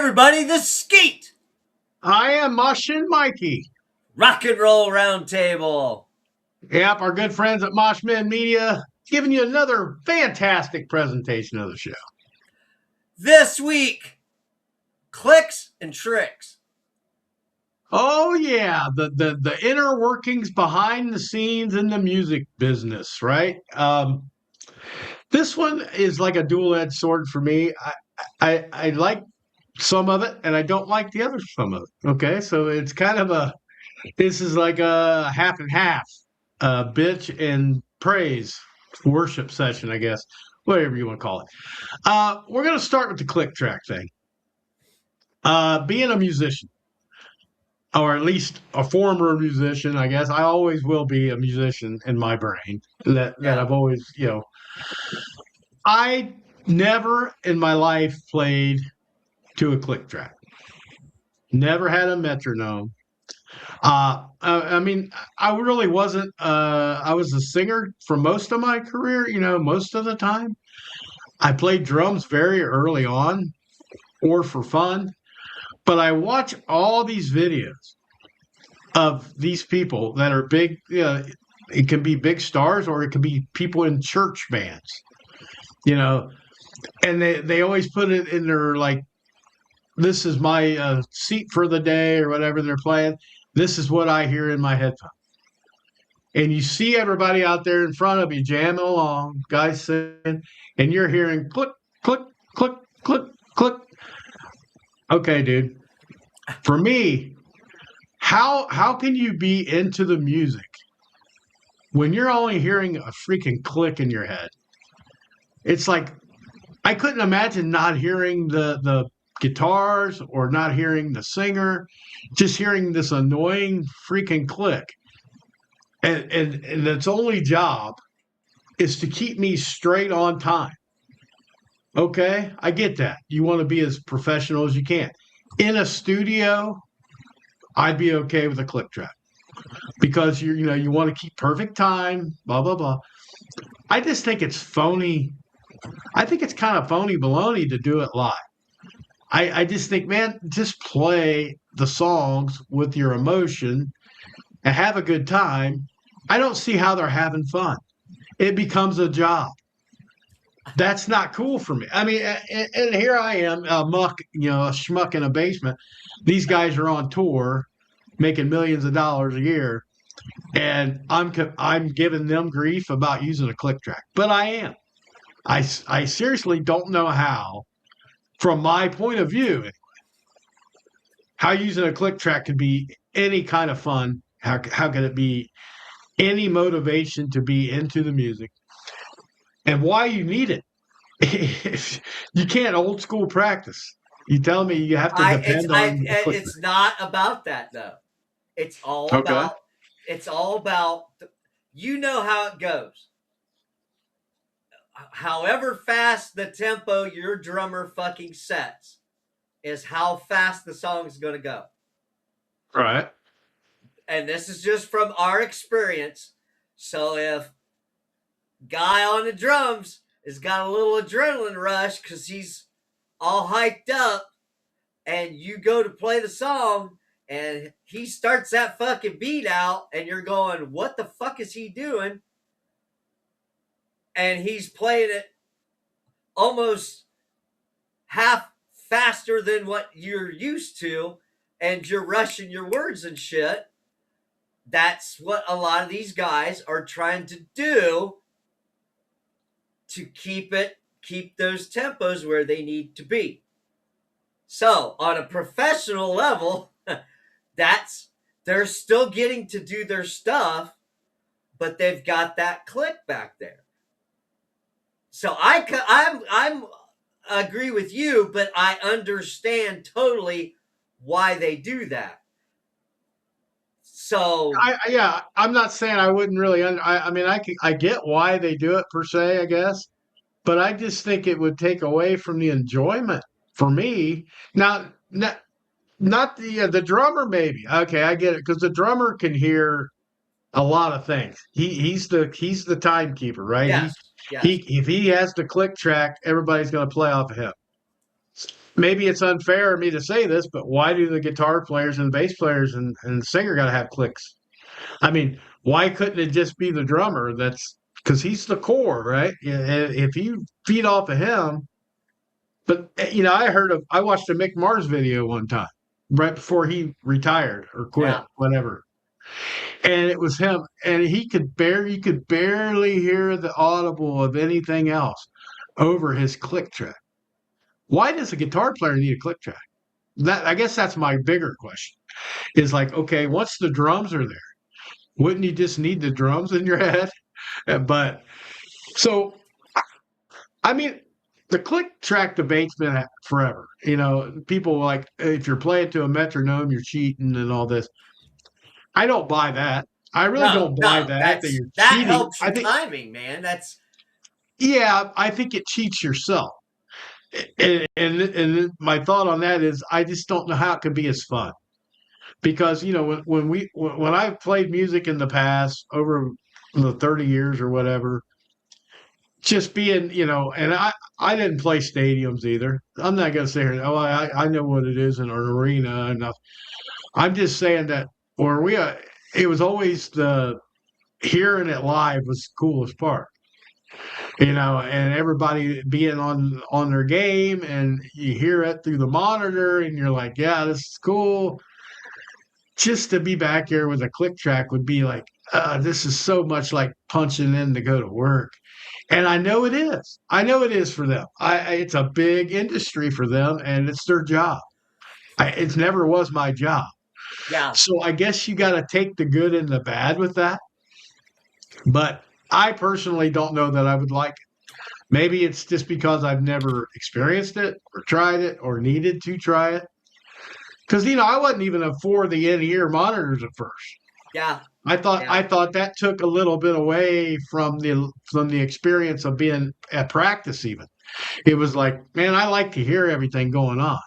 everybody, this is Skeet. I am Moshin Mikey. Rock and Roll Roundtable. Yep, our good friends at Moshmin Media giving you another fantastic presentation of the show. This week, clicks and tricks. Oh yeah, the inner workings behind the scenes in the music business, right? This one is like a dual-edged sword for me. I like some of it, and I don't like the other some of it. Okay, so it's kind of this is like a half and half, bitch and praise worship session, I guess, whatever you want to call it. We're going to start with the click track thing. Being a musician, or at least a former musician, I guess. I always will be a musician in my brain. That I've always, I never in my life played to a click track. Never had a metronome. I mean, I really wasn't. I was a singer for most of my career. Most of the time, I played drums very early on, or for fun. But I watch all these videos of these people that are big. It can be big stars, or it can be people in church bands. And they always put it in their like, this is my seat for the day or whatever they're playing. This is what I hear in my headphones. And you see everybody out there in front of you jamming along, guys singing, and you're hearing click, click, click, click, click. Okay, dude. For me, how can you be into the music when you're only hearing a freaking click in your head? It's like I couldn't imagine not hearing the guitars or not hearing the singer, just hearing this annoying freaking click. And its only job is to keep me straight on time. Okay, I get that. You want to be as professional as you can. In a studio, I'd be okay with a click track because you want to keep perfect time, blah blah blah. I just think it's phony. I think it's kind of phony baloney to do it live. I just think, man, just play the songs with your emotion and have a good time. I don't see how they're having fun. It becomes a job. That's not cool for me. I mean, and here I am, a schmuck in a basement. These guys are on tour, making millions of dollars a year, and I'm giving them grief about using a click track. But I am. I seriously don't know how, from my point of view, anyway, how using a click track could be any kind of fun. How can it be any motivation to be into the music, and why you need it? You can't old school practice. You tell me you have to depend on. It's not about that though. It's all Okay. about. It's all about. You know how it goes. However fast the tempo your drummer fucking sets is how fast the song's going to go. Right. And this is just from our experience. So if guy on the drums has got a little adrenaline rush because he's all hyped up, and you go to play the song and he starts that fucking beat out and you're going, what the fuck is he doing? And he's playing it almost half faster than what you're used to, and you're rushing your words and shit. That's what a lot of these guys are trying to do to keep those tempos where they need to be. So on a professional level, they're still getting to do their stuff, but they've got that click back there. So I'm agree with you, but I understand totally why they do that. So I'm not saying I wouldn't really. I mean, I get why they do it per se, I guess, but I just think it would take away from the enjoyment for me. Now, not the drummer, maybe. Okay, I get it, because the drummer can hear a lot of things. He's the timekeeper, right? yes. If he has the click track, everybody's going to play off of him. maybe it's unfair of me to say this, but why do the guitar players and bass players and the singer got to have clicks? I mean, why couldn't it just be the drummer? That's because he's the core, right? If you feed off of him, but I watched a Mick Mars video one time right before he retired or quit, Yeah. whatever, and it was him, and you could barely hear the audible of anything else over his click track. Why does a guitar player need a click track? That, I guess that's my bigger question. Is like, okay, once the drums are there, wouldn't you just need the drums in your head? But so, I mean, the click track debate's been forever. People like, if you're playing to a metronome, you're cheating and all this. I don't buy that. I really No, don't buy no, that you're that cheating. helps I your think, timing, man. That's yeah, I think it cheats yourself. And my thought on that is, I just don't know how it could be as fun. Because when I've played music in the past over the 30 years or whatever, just being and I didn't play stadiums either. I'm not gonna say here, oh, I know what it is in an arena enough. I'm just saying that where it was always the hearing it live was the coolest part. And everybody being on their game, and you hear it through the monitor, and you're like, yeah, this is cool. Just to be back here with a click track would be like, this is so much like punching in to go to work. And I know it is. I know it is for them. It's a big industry for them, and it's their job. It never was my job. yeah, So I guess you got to take the good and the bad with that. But I personally don't know that I would like it. Maybe it's just because I've never experienced it or tried it or needed to try it. Because I wasn't even for the in-ear monitors at first. yeah, I yeah, thought that took a little bit away from the experience of being at practice. Even it was like, man, I like to hear everything going on.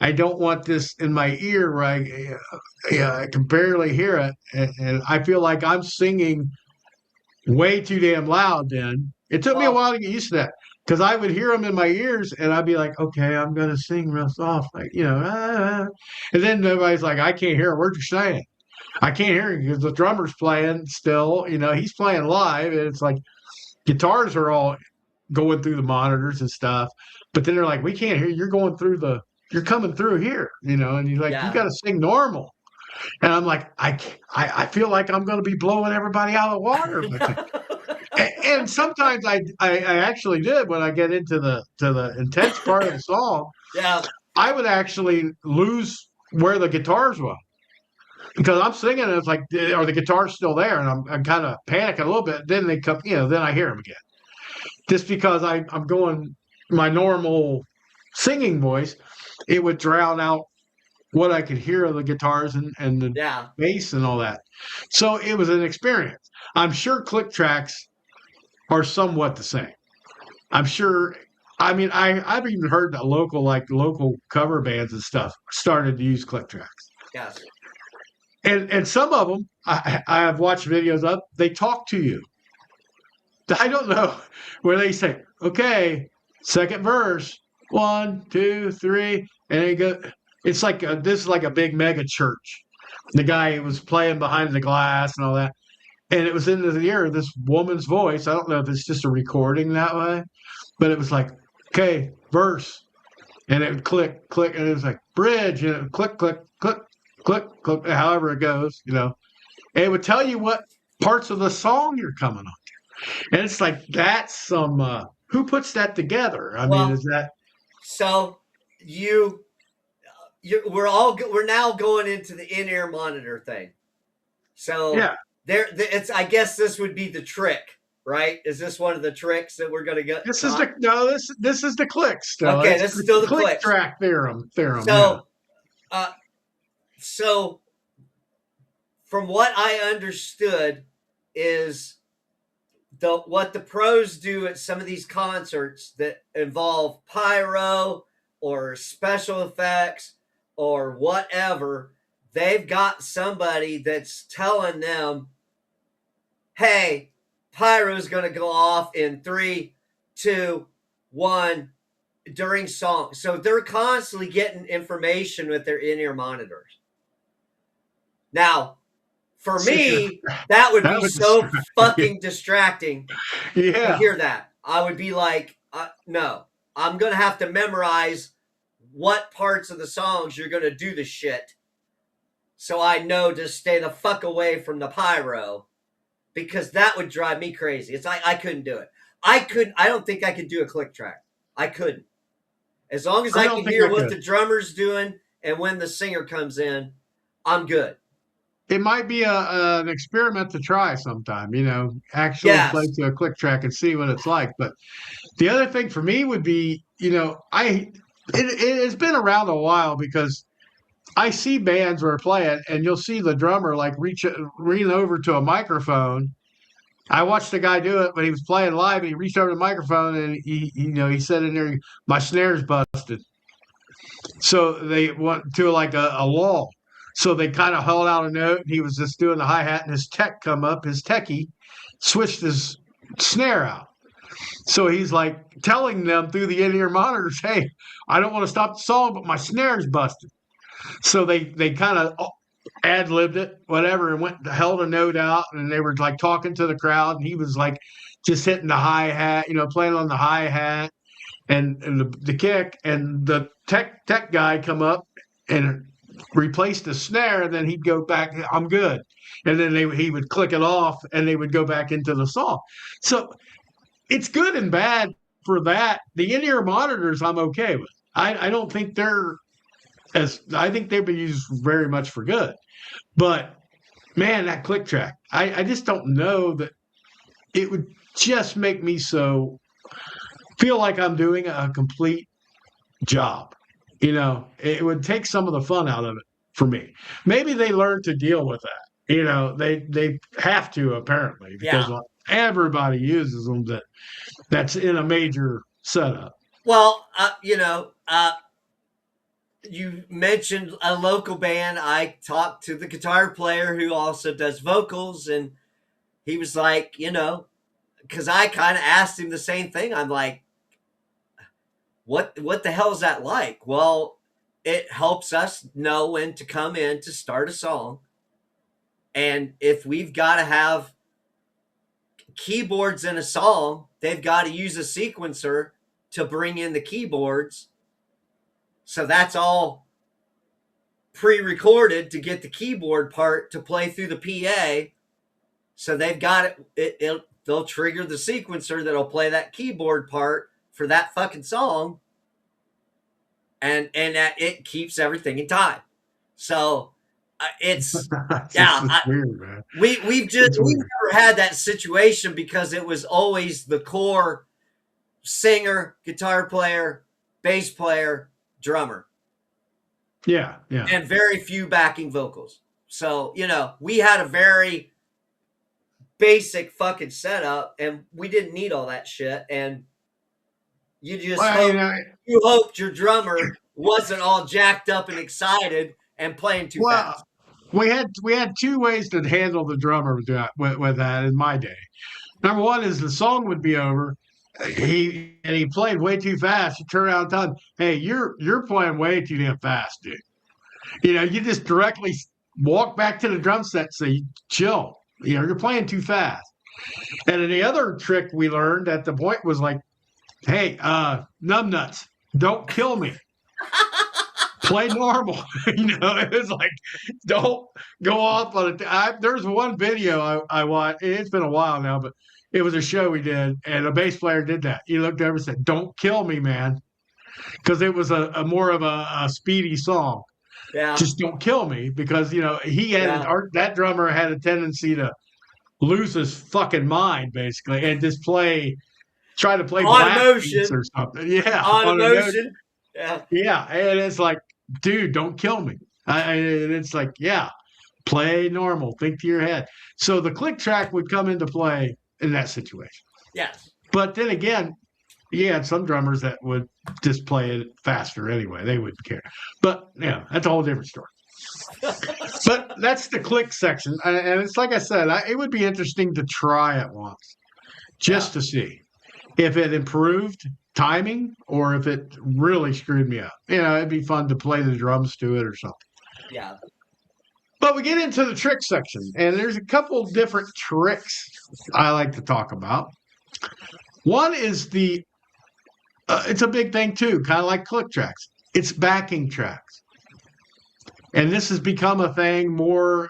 I don't want this in my ear where I can barely hear it, and I feel like I'm singing way too damn loud. Then it took me a well, while to get used to that, because I would hear them in my ears, and I'd be like, okay, I'm gonna sing real soft, like and then everybody's like, I can't hear a word you're saying. I can't hear him because the drummer's playing still. He's playing live, and it's like guitars are all going through the monitors and stuff. But then they're like, we can't hear you. You're coming through here, and you're like, you yeah. got to sing normal. And I'm like, I feel like I'm going to be blowing everybody out of the water. And sometimes I actually did when I get into the intense part of the song. Yeah, I would actually lose where the guitars were, because I'm singing and it's like, are the guitars still there? And I'm kind of panicking a little bit. Then they come, then I hear them again. Just because I'm going my normal singing voice, it would drown out what I could hear of the guitars and the yeah. bass and all that. So it was an experience. I'm sure click tracks are somewhat the same. I'm sure. I mean, I've even heard that local cover bands and stuff started to use click tracks. Yes. And some of them I have watched videos of. They talk to you. I don't know where they say, okay, second verse, 1, 2, 3, and they go. It's like this is like a big mega church. The guy was playing behind the glass and all that, and it was in the ear of this woman's voice. I don't know if it's just a recording that way, but it was like, okay, verse, and it would click, click, and it was like bridge, and it would click, click, click, click, click, however it goes, and it would tell you what parts of the song you're coming on. And it's like, that's some, who puts that together? I mean, is Well, that, so you, we're now going into the in-ear monitor thing. So yeah, it's. I guess this would be the trick, right? Is this one of the tricks that we're going to get? this is the, no, this is the click still. Okay, It's this is the still the click clicks. track theorem, yeah. So, uh, so from what I understood is what the pros do at some of these concerts that involve pyro or special effects or whatever, they've got somebody that's telling them, hey, pyro's going to go off in 3, 2, 1, during songs. So they're constantly getting information with their in-ear monitors. Now, for See, me, that would that be would so distract you. fucking distracting to Yeah, hear that. I would be like, no, I'm going to have to memorize what parts of the songs you're going to do the shit so I know to stay the fuck away from the pyro because that would drive me crazy. It's like I couldn't do it. I don't think I could do a click track. I couldn't. As long as I I don't can think hear I what could. the drummer's doing and when the singer comes in, I'm good. It might be an experiment to try sometime. Actually play Yes. to a click track and see what it's like. But the other thing for me would be, it has been around a while because I see bands where play it, and you'll see the drummer like lean over to a microphone. I watched the guy do it when he was playing live, and he reached over to the microphone, and he said in there, "My snare's busted." So they went to like a lull. So they kind of held out a note, and he was just doing the hi hat, and his tech come up, his techie switched his snare out. So he's like telling them through the in-ear monitors, "Hey, I don't want to stop the song, but my snare's busted." So they kind of ad libbed it, whatever, and went held a note out, and they were like talking to the crowd, and he was like just hitting the hi hat, playing on the hi hat and the kick, and the tech guy come up and replace the snare, and then he'd go back, "I'm good," and then he would click it off, and they would go back into the song. So it's good and bad for that. The in-ear monitors, I'm okay with. I don't think they're I think they've been used very much for good. But man, that click track, I just don't know that it would just make me so feel like I'm doing a complete job. It would take some of the fun out of it for me. Maybe they learn to deal with that. They have to apparently because Yeah. everybody uses them that's in a major setup. Well, you mentioned a local band. I talked to the guitar player who also does vocals, and he was like, because I kind of asked him the same thing. I'm like, what the hell is that like? Well, it helps us know when to come in to start a song, and if we've got to have keyboards in a song, they've got to use a sequencer to bring in the keyboards. So that's all pre-recorded to get the keyboard part to play through the PA. So they've got they'll trigger the sequencer that'll play that keyboard part for that fucking song, and that it keeps everything in time. So it's yeah, It's weird, man. It's we've weird. never had that situation because it was always the core singer, guitar player, bass player, drummer, Yeah, yeah. and very few backing vocals. So, we had a very basic fucking setup and we didn't need all that shit. And you just Well, you hoped your drummer wasn't all jacked up and excited and playing too well, fast. we had two ways to handle the drummer with that in my day. Number one is the song would be over. He played way too fast. You turn around and tell him, "Hey, you're playing way too damn fast, dude." You just directly walk back to the drum set and say, "Chill. You're playing too fast." And then the other trick we learned at the point was like, "Hey, numbnuts, don't kill me. Play normal." It was like, don't go off on it. There's one video I watched. It's been a while now, but it was a show we did, and a bass player did that. He looked over and said, "Don't kill me, man," because it was a more of a speedy song. Yeah. Just don't kill me, because he had Yeah. that drummer had a tendency to lose his fucking mind basically and just try to play On blast beats emotion. or something. Yeah, On on a note. emotion. Yeah. Yeah, and it's like, dude, don't kill me. And it's like, yeah, play normal, think to your head. So the click track would come into play in that situation. Yes. But then again, you had some drummers that would just play it faster anyway. They wouldn't care. But yeah, that's a whole different story. But that's the click section. And it's like I said, it would be interesting to try it once Yeah. just to see if it improved timing or if it really screwed me up. It'd be fun to play the drums to it or something. Yeah. But we get into the trick section, and there's a couple different tricks I like to talk about. One is it's a big thing too, kind of like click tracks. It's backing tracks. And this has become a thing more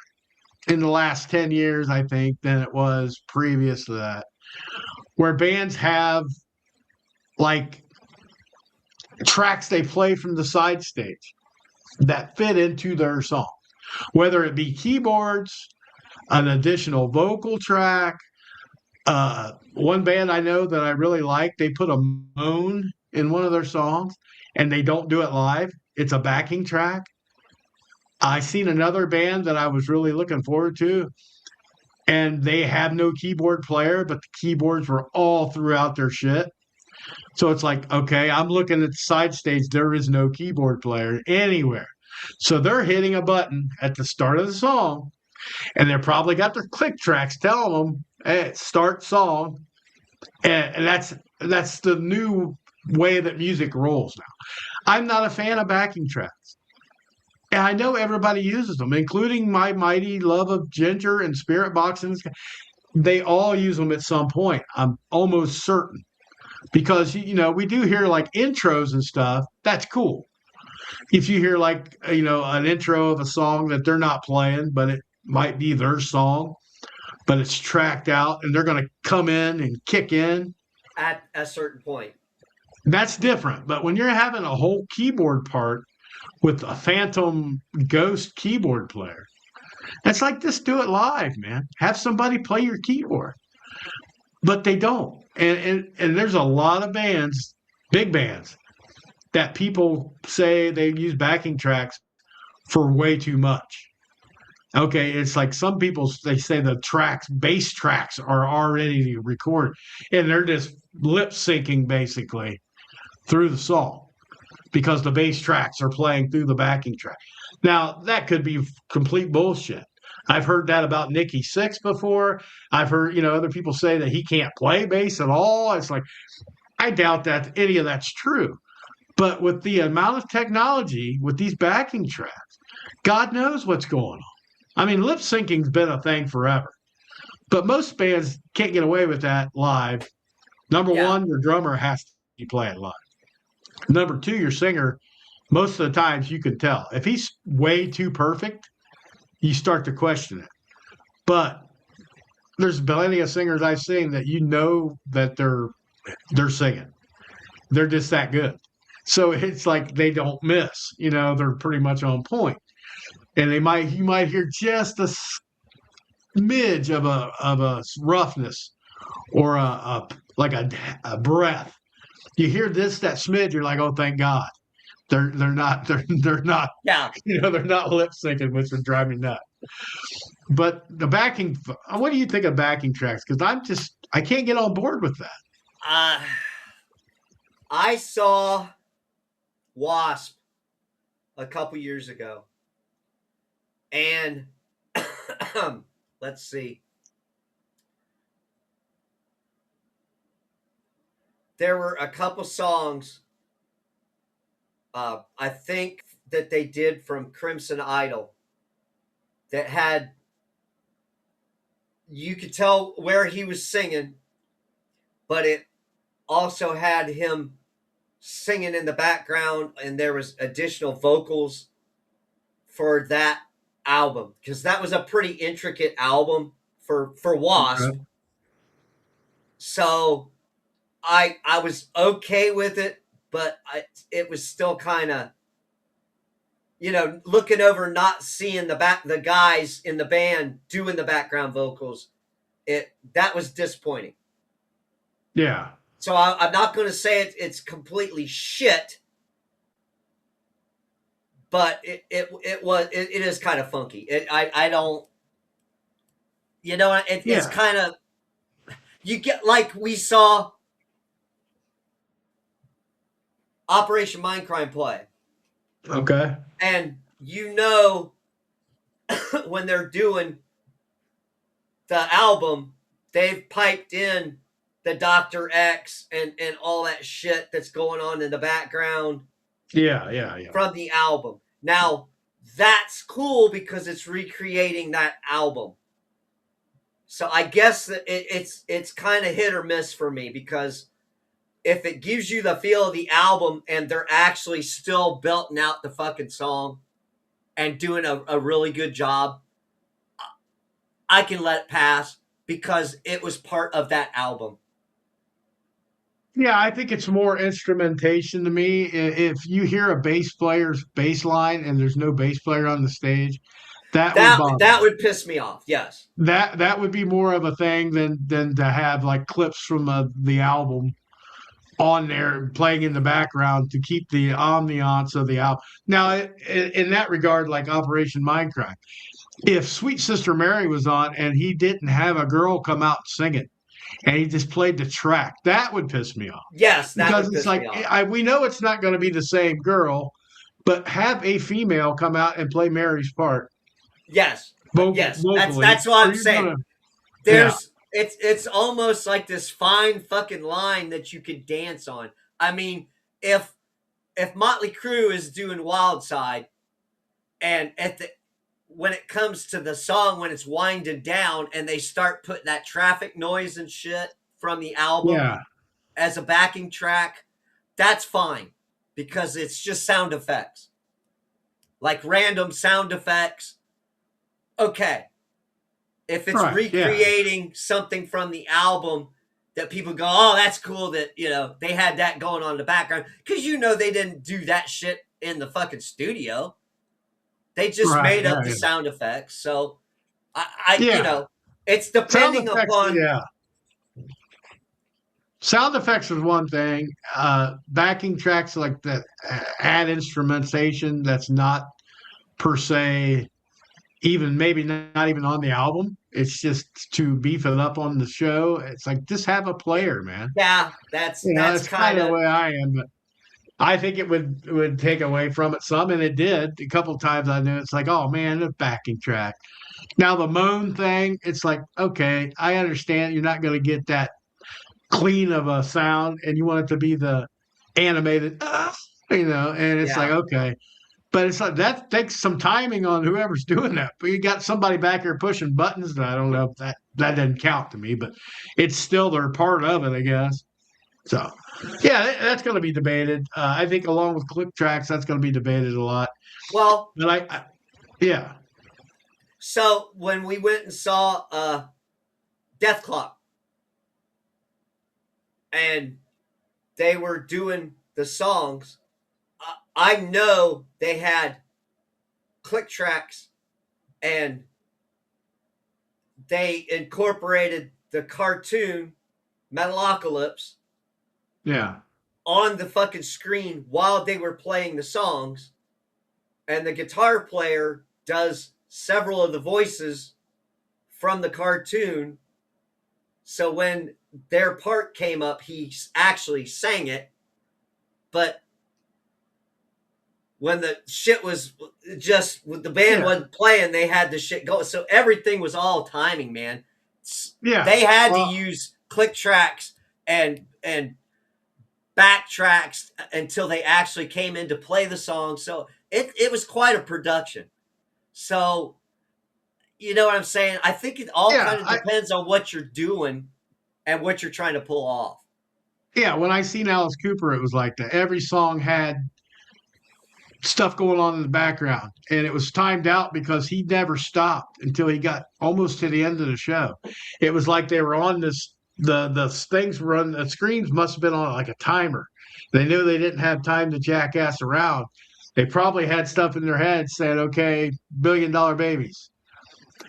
in the last 10 years, I think, than it was previous to that, where bands have like tracks they play from the side stage that fit into their song, whether it be keyboards, an additional vocal track. One band I know that I really like, they put a moan in one of their songs and they don't do it live. It's a backing track. I seen another band that I was really looking forward to, and they have no keyboard player, but the keyboards were all throughout their shit. So it's like, okay, I'm looking at the side stage. There is no keyboard player anywhere. So they're hitting a button at the start of the song, and they're probably got their click tracks telling them, hey, start song. And that's the new way that music rolls now. I'm not a fan of backing tracks. And I know everybody uses them, including my mighty love of Ginger and Spirit Box. And they all use them at some point. I'm almost certain because we do hear like intros and stuff. That's cool. If you hear like an intro of a song that they're not playing, but it might be their song, but it's tracked out, and they're going to come in and kick in At a certain point. that's different. But when you're having a whole keyboard part with a phantom ghost keyboard player, it's like just do it live, man. Have somebody play your keyboard. But they don't. And there's a lot of bands, big bands, that people say they use backing tracks for way too much. Okay, it's like some people they say the bass tracks are already recorded, and they're just lip syncing basically through the song because the bass tracks are playing through the backing track. Now that could be complete bullshit. I've heard that about Nikki Sixx before. I've heard other people say that he can't play bass at all. It's like I doubt that any of that's true. But with the amount of technology with these backing tracks, God knows what's going on. I mean, lip syncing's been a thing forever, but most bands can't get away with that live. Number Yeah. one, your drummer has to be playing live. Number two, your singer, most of the times you can tell. If he's way too perfect, you start to question it. But there's plenty of singers I've seen that that they're singing. They're just that good. So it's like they don't miss. They're pretty much on point. And you might hear just a smidge of a roughness or like a breath. You hear that smidge, you're like, oh, thank God. They're not Yeah. they're not lip syncing, which would drive me nuts. But the backing, what do you think of backing tracks? Because I can't get on board with that. I saw Wasp a couple years ago, and let's see. There were a couple songs I think that they did from Crimson Idol that had you could tell where he was singing, but it also had him singing in the background, and there was additional vocals for that album because that was a pretty intricate album for Wasp. Okay. So I was okay with it, but it was still kind of looking over, not seeing the guys in the band doing the background vocals. That was disappointing. Yeah. So I'm not going to say it's completely shit, but it is kind of funky. I don't, it's Yeah. kind of you get like we saw Operation Mindcrime play, Okay. and when they're doing the album, they've piped in the Dr. X and all that shit that's going on in the background Yeah, yeah, yeah. from the album. Now, that's cool because it's recreating that album. So I guess that it's kind of hit or miss for me because if it gives you the feel of the album and they're actually still belting out the fucking song and doing a really good job, I can let it pass because it was part of that album. Yeah, I think it's more instrumentation to me. If you hear a bass player's bass line and there's no bass player on the stage, that would bother That me. would piss me off. Yes. That would be more of a thing than to have like clips from the album on there playing in the background to keep the ambiance of the album. Now, in that regard, like Operation Mindcrime, if Sweet Sister Mary was on and he didn't have a girl come out singing and he just played the track, that would piss me off Yes, that because would it's piss like me off. we know it's not going to be the same girl, but have a female come out and play Mary's part Yes. Yes. vocally, That's what or I'm you're saying. gonna, yeah, There's it's almost like this fine fucking line that you could dance on. I mean, if Motley Crue is doing Wild Side and at the when it comes to the song when it's winding down and they start putting that traffic noise and shit from the album yeah, as a backing track, that's fine because it's just sound effects. Like random sound effects. Okay. If it's right, yeah, recreating something from the album that people go, oh, that's cool that, they had that going on in the background. Because they didn't do that shit in the fucking studio. They just right, made yeah, up the yeah, sound effects. So I yeah. it's Sound depending effects, upon. yeah. Sound effects is one thing. Backing tracks like that add instrumentation that's not per se even maybe not even on the album. It's just to beef it up on the show. It's like just have a player, man. Yeah, that's It's kind kind of the of. way I am. But I think it would take away from it some, and it did a couple of times. I knew it's like, oh man, the backing track. Now the moan thing, it's like, okay, I understand you're not going to get that clean of a sound, and you want it to be the animated, and it's like, Yeah. okay. But it's like that takes some timing on whoever's doing that. But you got somebody back here pushing buttons, and I don't know if that doesn't count to me, but it's still they're part of it, I guess. So, yeah, that's going to be debated. I think along with click tracks, that's going to be debated a lot. Well, But yeah, so when we went and saw Death Clock and they were doing the songs, I know they had click tracks and they incorporated the cartoon Metalocalypse yeah, on the fucking screen while they were playing the songs, and the guitar player does several of the voices from the cartoon. So when their part came up, he actually sang it, but when the shit was just the band yeah, wasn't playing, they had the shit going. So everything was all timing, man. yeah. They had to Well, use click tracks and backtracks until they actually came in to play the song. So it was quite a production. So you know what I'm saying? I think it all yeah, kind of depends on what you're doing and what you're trying to pull off. yeah. When I seen Alice Cooper, it was like that. Every song had stuff going on in the background, and it was timed out because he never stopped until he got almost to the end of the show. It was like they were on this the things were on the screens must have been on like a timer. They knew they didn't have time to jackass around. They probably had stuff in their head saying, okay, $1 billion babies.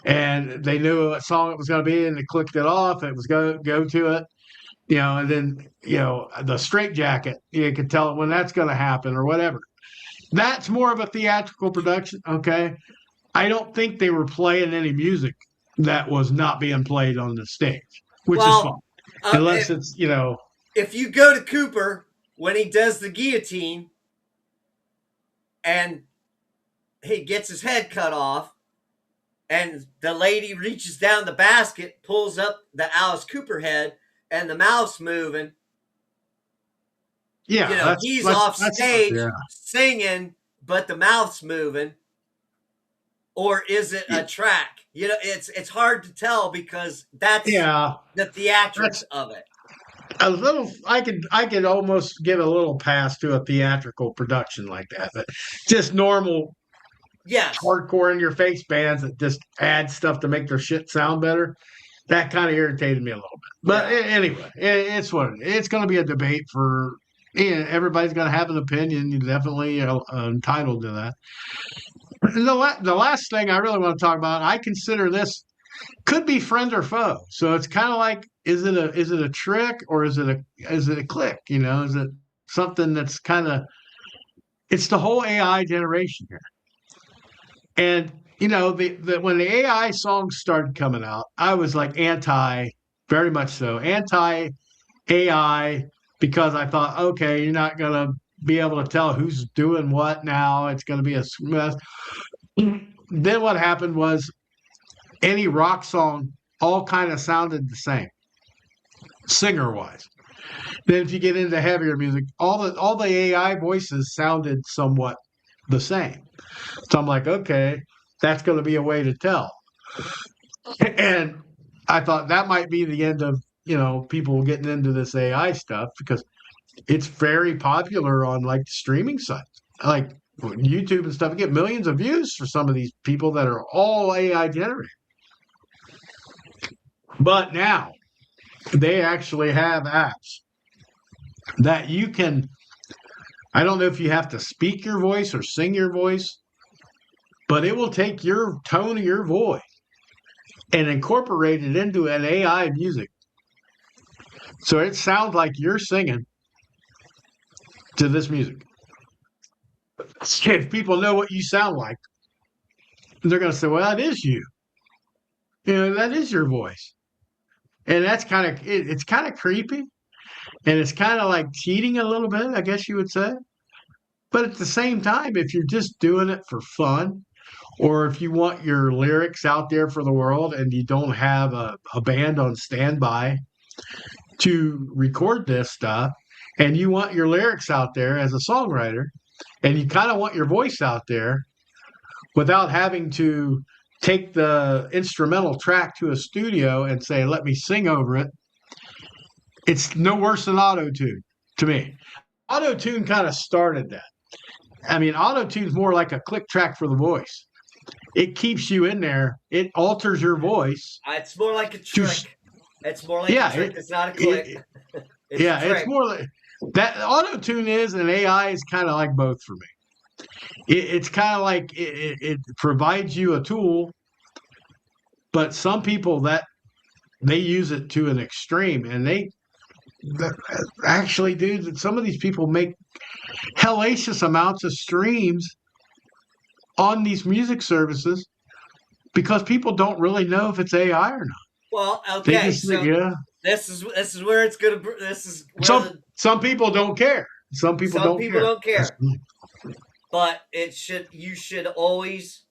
And they knew what song it was going to be, and they clicked it off. It was go to it, and then the straight jacket. You could tell when that's going to happen or whatever. That's more of a theatrical production. Okay. I don't think they were playing any music that was not being played on the stage, which is fine. Well, Unless it's. if you go to Cooper when he does the guillotine and he gets his head cut off, and the lady reaches down the basket, pulls up the Alice Cooper head, and the mouth's moving, Yeah, he's off that's stage yeah. singing, but the mouth's moving, or is it a track? It's hard to tell because that's Yeah, the theatrics that's of it. a little. I could almost give a little pass to a theatrical production like that, but just normal Yes. hardcore in your face bands that just add stuff to make their shit sound better. That kind of irritated me a little bit. But Yeah. anyway, it's what it's going to be a debate for. Yeah, everybody's going to have an opinion. You're definitely entitled to that. And the last thing I really want to talk about, I consider this could be friend or foe. So it's kind of like, is it a trick or is it a click? Is it something that's kind of it's the whole AI generation here. And the when the AI songs started coming out, I was like very much so, anti AI because I thought, okay, you're not gonna be able to tell who's doing what now. It's gonna be a mess. Then what happened was any rock song all kind of sounded the same, singer wise. Then if you get into heavier music, all the AI voices sounded somewhat the same. So I'm like, okay, that's going to be a way to tell. And I thought that might be the end of people getting into this AI stuff because it's very popular on like streaming sites, like YouTube and stuff. You get millions of views for some of these people that are all AI generated. But now they actually have apps that you can. I don't know if you have to speak your voice or sing your voice, but it will take your tone of your voice and incorporate it into an AI music. So it sounds like you're singing to this music. If people know what you sound like, they're going to say, well, that is you. That is your voice. And that's it's kind of creepy. And it's kind of like cheating a little bit, I guess you would say. But at the same time, if you're just doing it for fun, or if you want your lyrics out there for the world and you don't have a band on standby to record this stuff, and you want your lyrics out there as a songwriter, and you kind of want your voice out there without having to take the instrumental track to a studio and say, let me sing over it, it's no worse than auto tune to me. Auto tune kind of started that. I mean, auto tune's more like a click track for the voice. It keeps you in there. It alters your voice It's more like a to, trick. It's more like a yeah, trick. It's not a click. it, It's a yeah, it's trick. more like that. Auto tune is and AI is kind of like both for me. It's kind of like it provides you a tool, but some people that they use it to an extreme, and they actually, dude, some of these people make hellacious amounts of streams on these music services because people don't really know if it's AI or not. Well, They okay, just so yeah. this is where it's gonna. This is where Some people don't care. Some people some don't people care. don't care, but it should. You should always.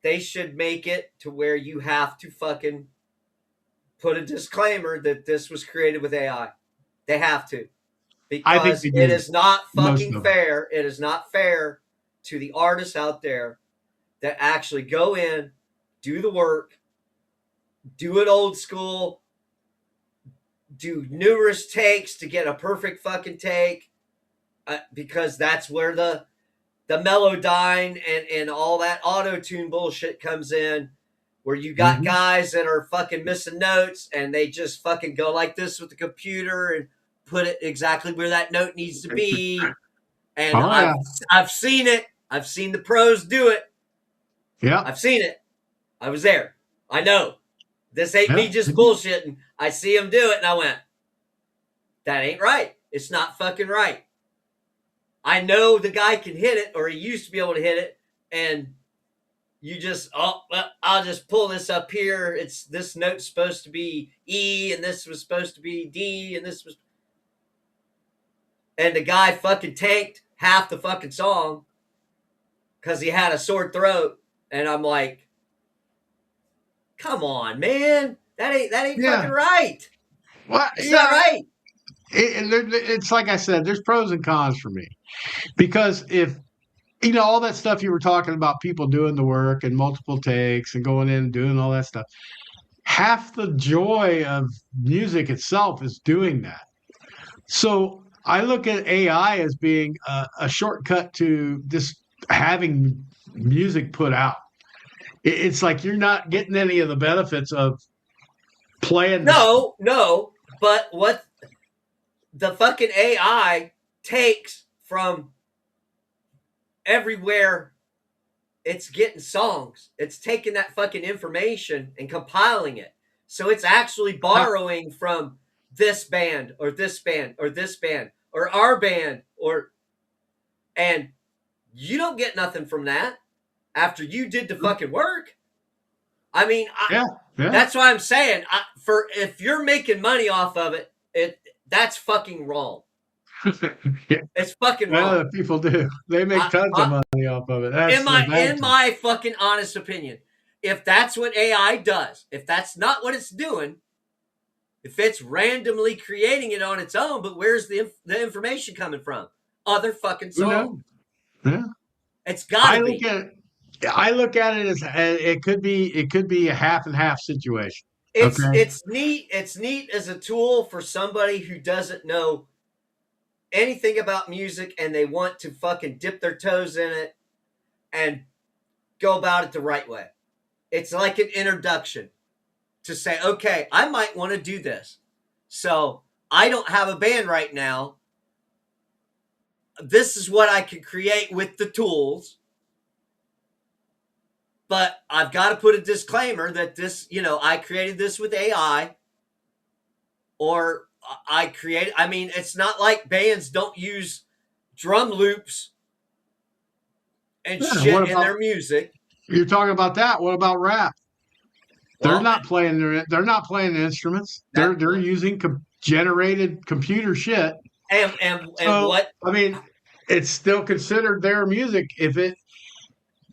They should make it to where you have to fucking put a disclaimer that this was created with AI. They have to I think because they it do. is not Most fucking of them. fair. It is not fair to the artists out there that actually go in, do the work, do it old school, do numerous takes to get a perfect fucking take, because that's where the melodyne and all that auto tune bullshit comes in, where you got Mm-hmm. guys that are fucking missing notes and they just fucking go like this with the computer and put it exactly where that note needs to be. And Oh yeah, I've seen it. I've seen the pros do it. yeah, I've seen it. I was there. I know. This ain't me yeah. just bullshitting. I see him do it and I went, that ain't right. It's not fucking right. I know the guy can hit it, or he used to be able to hit it, and you just, well, I'll just pull this up here. It's this note's supposed to be E, and this was supposed to be D, and the guy fucking tanked half the fucking song because he had a sore throat, and I'm like, come on, man, that ain't fucking Yeah. right. Well, It's not yeah, right. it's like I said, there's pros and cons for me because if all that stuff you were talking about, people doing the work and multiple takes and going in and doing all that stuff. Half the joy of music itself is doing that. So I look at AI as being a shortcut to just having music put out. It's like you're not getting any of the benefits of playing the stuff. No, no, but what the fucking AI takes from everywhere it's getting songs. It's taking that fucking information and compiling it. So it's actually borrowing from this band or this band or this band or our band or and you don't get nothing from that after you did the fucking work. I mean, Yeah, yeah. that's why I'm saying for if you're making money off of it, that's fucking wrong. Yeah. It's fucking wrong. Well, people do. They make I, tons of I, money off of it. That's in the my bad in thing. my fucking honest opinion, if that's what AI does, if that's not what it's doing, if it's randomly creating it on its own, but where's the information coming from? Other fucking Who songs. knows? Yeah. It's got I to look be. at it. I look at it as it could be a half and half situation. Okay. It's neat. It's neat as a tool for somebody who doesn't know anything about music and they want to fucking dip their toes in it and go about it the right way. It's like an introduction to say, okay, I might want to do this. So I don't have a band right now. This is what I can create with the tools. But I've got to put a disclaimer that this, I created this with AI or I mean, it's not like bands don't use drum loops and Yeah. What shit in about their music. you're talking about that? What about rap? They're Well, not playing the instruments. that They're using generated computer shit. and So what I mean, it's still considered their music if it.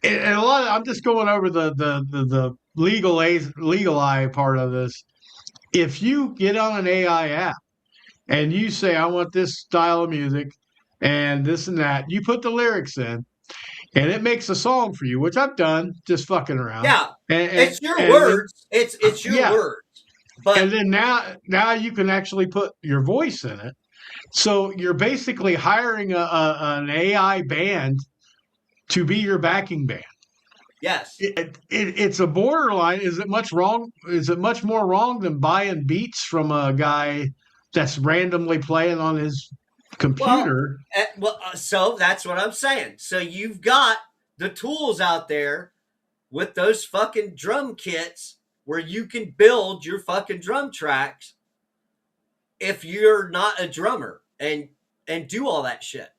And a lot. I'm just going over the legal eye part of this. If you get on an AI app and you say I want this style of music and this and that, you put the lyrics in and it makes a song for you, which I've done just fucking around. yeah, And and, it's your and then words. It's your yeah, words. But and then now you can actually put your voice in it. So you're basically hiring an AI band to be your backing band. yes. It's a borderline. Is it much wrong? Is it much more wrong than buying beats from a guy that's randomly playing on his Well, computer? so that's what I'm saying. So you've got the tools out there with those fucking drum kits where you can build your fucking drum tracks if you're not a drummer and do all that shit.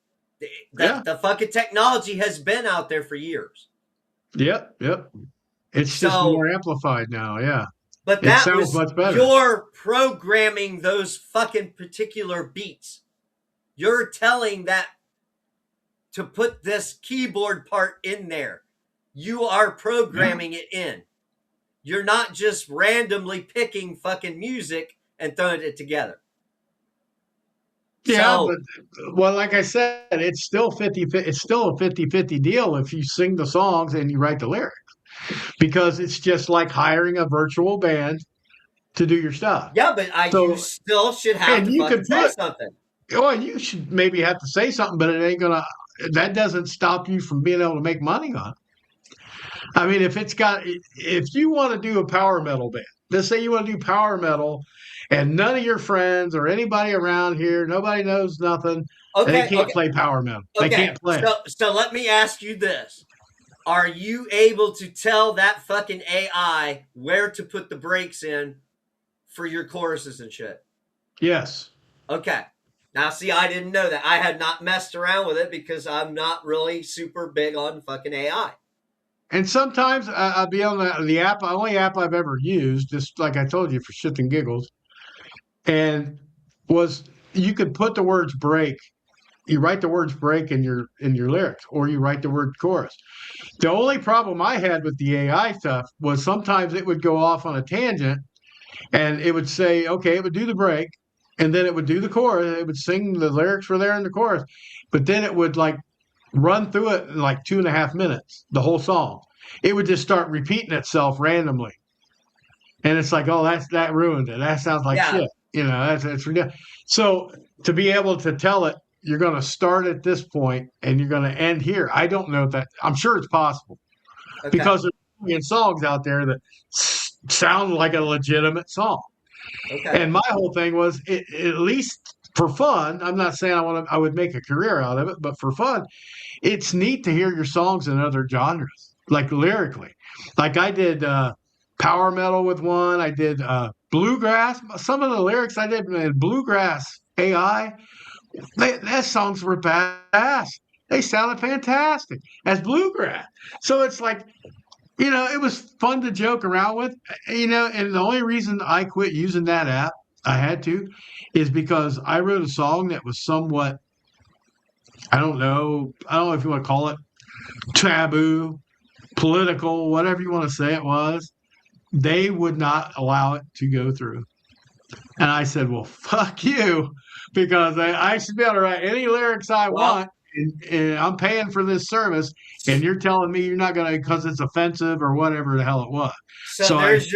Yeah. The fucking technology has been out there for years. Yep. Yep. It's just So, more amplified now. Yeah. but It that sounds was much better. you're programming those fucking particular beats. You're telling that to put this keyboard part in there. You are Yeah. programming it in. You're not just randomly picking fucking music and throwing it together. Yeah, but So, well, like I said, it's still 50. It's still a 50-50 deal if you sing the songs and you write the lyrics because it's just like hiring a virtual band to do your stuff. yeah, but you So, still should have and to you fucking could say put, something. well, you should maybe have to say something, but it ain't gonna. That doesn't stop you from being able to make money on it. I mean, if you want to do a power metal band, let's say you want to do power metal, and none of your friends or anybody around here, nobody knows nothing, and they Okay, can't okay, play power metal. They okay. can't play it. So let me ask you this. Are you able to tell that fucking AI where to put the breaks in for your choruses and shit? Yes. Okay. Now, see, I didn't know that. I had not messed around with it because I'm not really super big on fucking AI. And sometimes I'll be on the app, only app I've ever used, just like I told you, for shits and giggles, and was you could put the words break. You write the words break in your lyrics, or you write the word chorus. The only problem I had with the AI stuff was sometimes it would go off on a tangent, and it would say, okay, it would do the break, and then it would do the chorus. It would sing the lyrics were there in the chorus, but then it would like run through it in like 2.5 minutes, the whole song. It would just start repeating itself randomly, and it's like, oh, that ruined it. That sounds like Yeah. shit. That's ridiculous. So to be able to tell it, you're going to start at this point and you're going to end here. I don't know if that. I'm sure it's possible Okay. because there's million songs out there that sound like a legitimate song. Okay. And my whole thing was, at least for fun. I'm not saying I would make a career out of it, but for fun, it's neat to hear your songs in other genres, like lyrically. Like I did power metal with one. I did bluegrass. Some of the lyrics I did in bluegrass AI, their songs were badass. They sounded fantastic as bluegrass. So it's like, it was fun to joke around with, and the only reason I quit using that app, I had to, is because I wrote a song that was somewhat, I don't know if you want to call it taboo, political, whatever you want to say it was. They would not allow it to go through. And I said, well, fuck you, because I should be able to write any lyrics I Well, want. And I'm paying for this service, and you're telling me you're not going to because it's offensive or whatever the hell it was. so So there's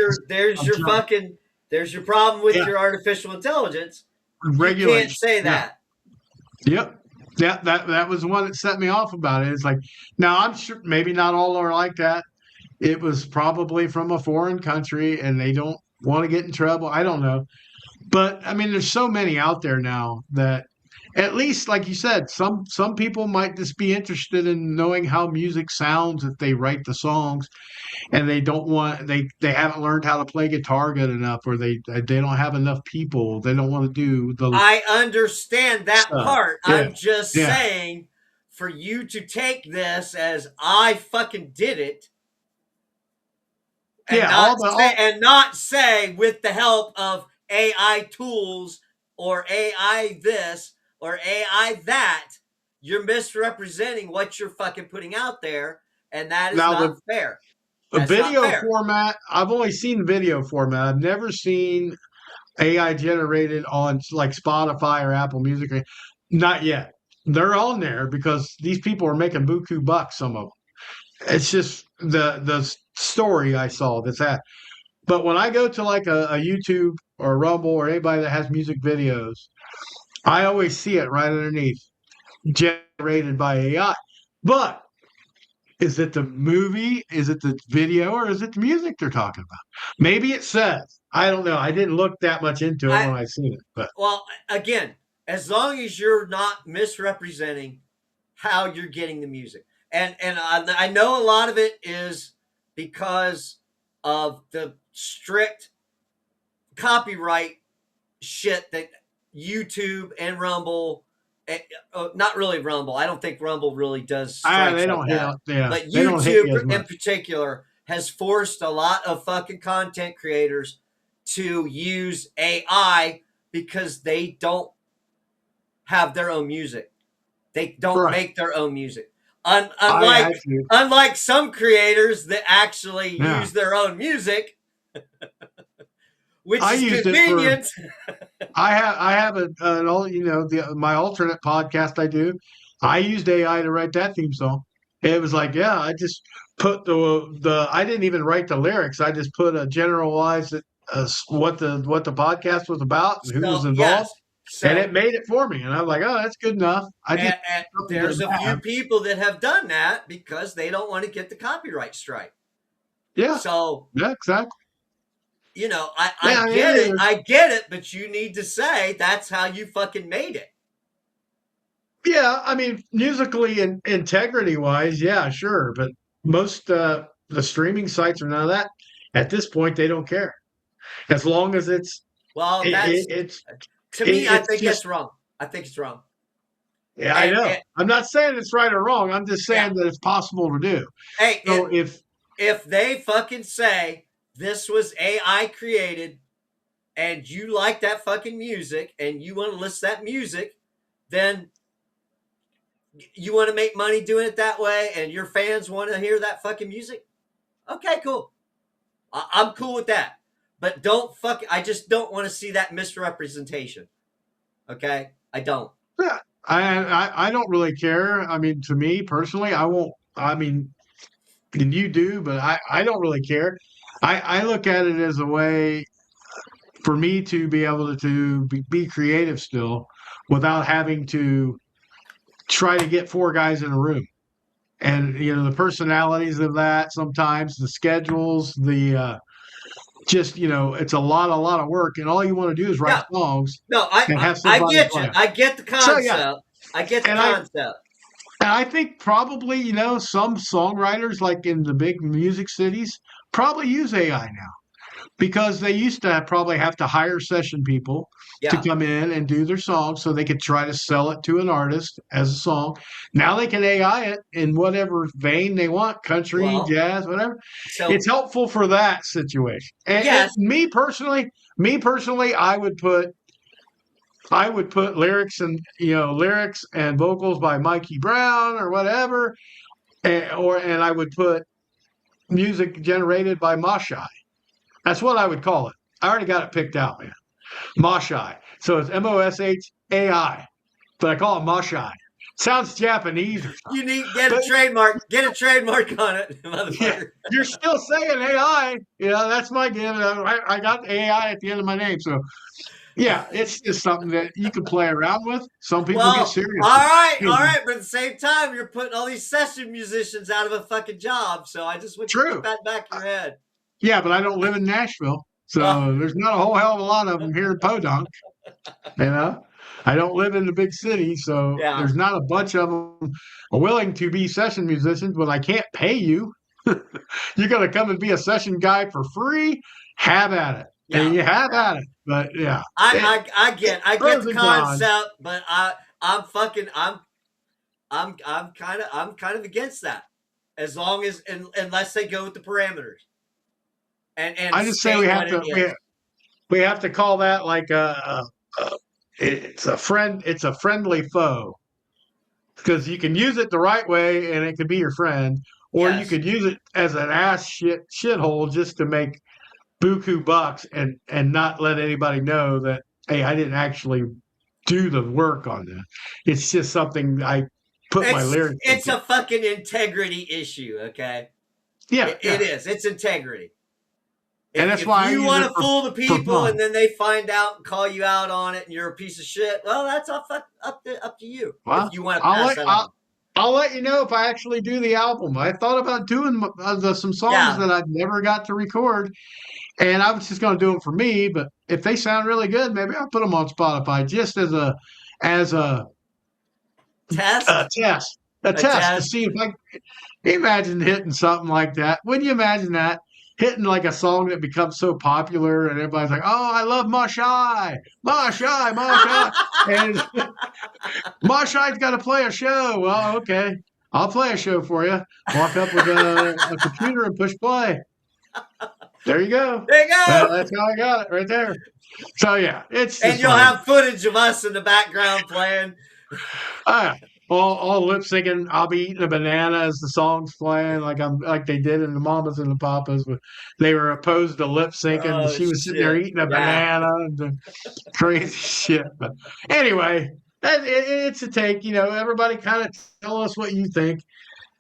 I'm your trying, fucking there's your problem with yeah, your artificial intelligence. You can't regulation. say Yeah, that. yep. Yeah, that was the one that set me off about it. It's like, now I'm sure maybe not all are like that. It was probably from a foreign country and they don't want to get in trouble. I don't know. But I mean, there's so many out there now that, at least like you said, some people might just be interested in knowing how music sounds if they write the songs, and they haven't learned how to play guitar good enough, or they don't have enough people. They don't want to do the I understand that stuff. part. Yeah. I'm just Yeah. saying, for you to take this as I fucking did it and Yeah. not All the say all with the help of AI tools or AI this or AI that, you're misrepresenting what you're fucking putting out there, and that is now not fair. the That's not video fair. format. I've only seen video format. I've never seen AI generated on like Spotify or Apple Music. Not yet. They're on there because these people are making buku bucks. Some of them. It's just the story I saw that's that. But when I go to like a YouTube or a Rumble or anybody that has music videos, I always see it right underneath, generated by AI. But is it the movie? Is it the video? Or is it the music they're talking about? Maybe it says. I don't know. I didn't look that much into it I when I seen it. But Well, again, as long as you're not misrepresenting how you're getting the music, and I know a lot of it is because of the strict copyright shit that YouTube and Rumble, not really Rumble. I don't think Rumble really does strikes they like don't hit. that, Yeah, but they don't hit YouTube me as in much. particular has forced a lot of fucking content creators to use AI because they don't have their own music. They don't Right. make their own music. I Unlike actually. some creators that actually Yeah. use their own music, which I is used it for. convenient. I have an all my alternate podcast I do. I used AI to write that theme song. It was like, yeah, I just put the I didn't even write the lyrics. I just put a generalized what the podcast was about and who was So involved, yes, and it so made it for me. And I'm like, oh, that's good enough. I just and something there's good a few bad. people that have done that because they don't want to get the copyright strike. Yeah, So yeah, exactly. I Yeah, I get it, mean, but you need to say that's how you fucking made it. yeah, I mean, musically and integrity wise, yeah, sure. But most the streaming sites are none of that. At this point, they don't care as long as Well, it, that's it's to me. I it's think just. that's wrong. I think it's wrong. Yeah, I And know. I'm not saying it's right or wrong. I'm just yeah, saying that it's possible to do. hey, So if they fucking say this was AI created and you like that fucking music and you want to listen to that music, then you want to make money doing it that way and your fans want to hear that fucking music. Okay, cool. I'm cool with that. but I just don't want to see that misrepresentation. Okay, I don't. Yeah, I don't really care. I mean, to me personally, I won't. I mean, and you do, but I don't really care. I look at it as a way for me to be able be creative still without having to try to get four guys in a room. And the personalities of that, sometimes the schedules, the just it's a lot of work, and all you want to do is write Yeah, songs no, and have I somebody get play you. them. I get the So yeah, concept. I get the and I concept. and I think probably some songwriters like in the big music cities probably use AI now, because they used to probably have to hire session people to Yeah. come in and do their song so they could try to sell it to an artist as a song. Now they can AI it in whatever vein they want, country, Well, jazz, whatever. so It's helpful for that situation. And yes, me personally, I would put lyrics and vocals by Mikey Brown or whatever, and I would put music generated by Mashai. That's what I would call it. I already got it picked out, man. Moshai. So it's Moshai, but I call it Moshai. Sounds Japanese or something. you need get a But trademark. Get a trademark on it, yeah, motherfucker. you're still saying AI. That's my gift. I got AI at the end of my name. So yeah, it's just something that you can play around with. Some people get Well, serious with all it. right, but at the same time, you're putting all these session musicians out of a fucking job. So I just want you to keep True. that back in your head. Yeah, but I don't live in Nashville. Oh, So there's not a whole hell of a lot of them here in Podunk. You know, I don't live in the big city, so yeah, there's not a bunch of them willing to be session musicians. But I can't pay you. You're going to come and be a session guy for free? Have at it. And yeah, you have yeah. at it. But yeah, it, I get pros the and cons. concept, but I'm fucking I'm kind of against that. As long as unless they go with the parameters and I just say we state have what it to we, is. we have to call that like a it's a friend. It's a friendly foe, because you can use it the right way and it could be your friend, or you Yes. could use it as an ass shithole just to make buku bucks and not let anybody know that, hey, I didn't actually do the work on that. It's just something I put my lyrics It's into. a fucking integrity issue, okay? Yeah, It yeah, is. It's integrity. and that's If why I you use want it to fool the for people fun. and then they find out and call you out on it and you're a piece of shit, well, that's up to you if Well, you want to I'll pass let that I'll, on. I'll let you know if I actually do the album. I thought about doing some songs Yeah. that I've never got to record, and I was just going to do them for me. But if they sound really good, maybe I'll put them on Spotify just as a Test. test, a A test to test. see if I imagine hitting something like that. Wouldn't you imagine that? Hitting like a song that becomes so popular and everybody's like, "Oh, I love Mashai, Mashai, Mashai," and Mashai's got to play a show. Well, okay, I'll play a show for you. Walk up with a computer and push play. There you go. There you go. That's how I got it right there. So yeah, it's And just you'll funny. have footage of us in the background playing. Ah, all lip syncing. I'll be eating a banana as the song's playing, like they did in the Mamas and the Papas. But they were opposed to lip syncing, but Oh she was sitting there shit. eating a Yeah. banana and crazy shit. But anyway, it's a take. Everybody kind of tell us what you think.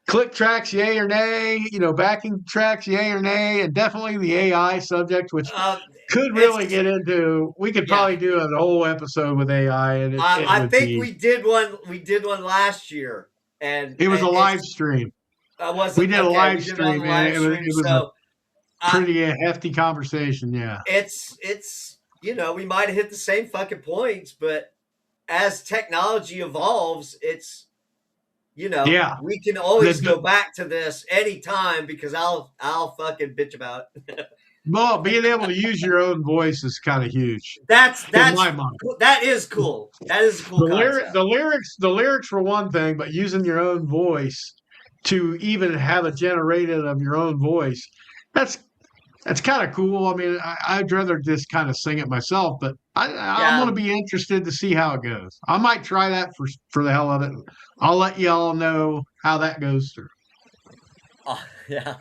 Click tracks, yay or nay. Backing tracks, yay or nay, and definitely the AI subject, which Uh, could really it's get into. We could yeah. probably do a whole episode with AI, and it I would think be. we did one last year, It was a live it's stream. was We it did a okay? live We did it on the stream, and live it stream, was a so uh, pretty hefty conversation. Yeah, it's we might have hit the same fucking points, but as technology evolves, it's yeah. we can The, always the go back to this anytime because I'll fucking bitch about it. well, being able to use your own voice is kind of huge that's in my that's mind. that is cool. That is a cool concept. The lyrics were one thing, but using your own voice to even have a generated of your own voice, that's that's kind of cool. I mean, I'd rather just kind of sing it myself, but I'm going Yeah. to be interested to see how it goes. I might try that for the hell of it. I'll let you all know how that goes through. Oh, yeah.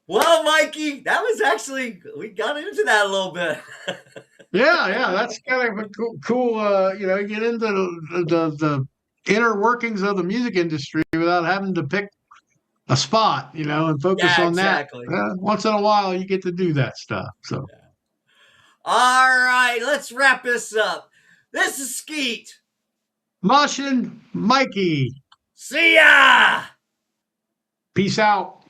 Well, Mikey, that was actually, we got into that a little bit. Yeah, that's kind of a cool. You get into the inner workings of the music industry without having to pick a spot, and focus Yeah, on that. exactly. Once in a while, you get to do that stuff. So, All right, let's wrap this up. This is Skeet. Mosh and Mikey, See ya! peace out.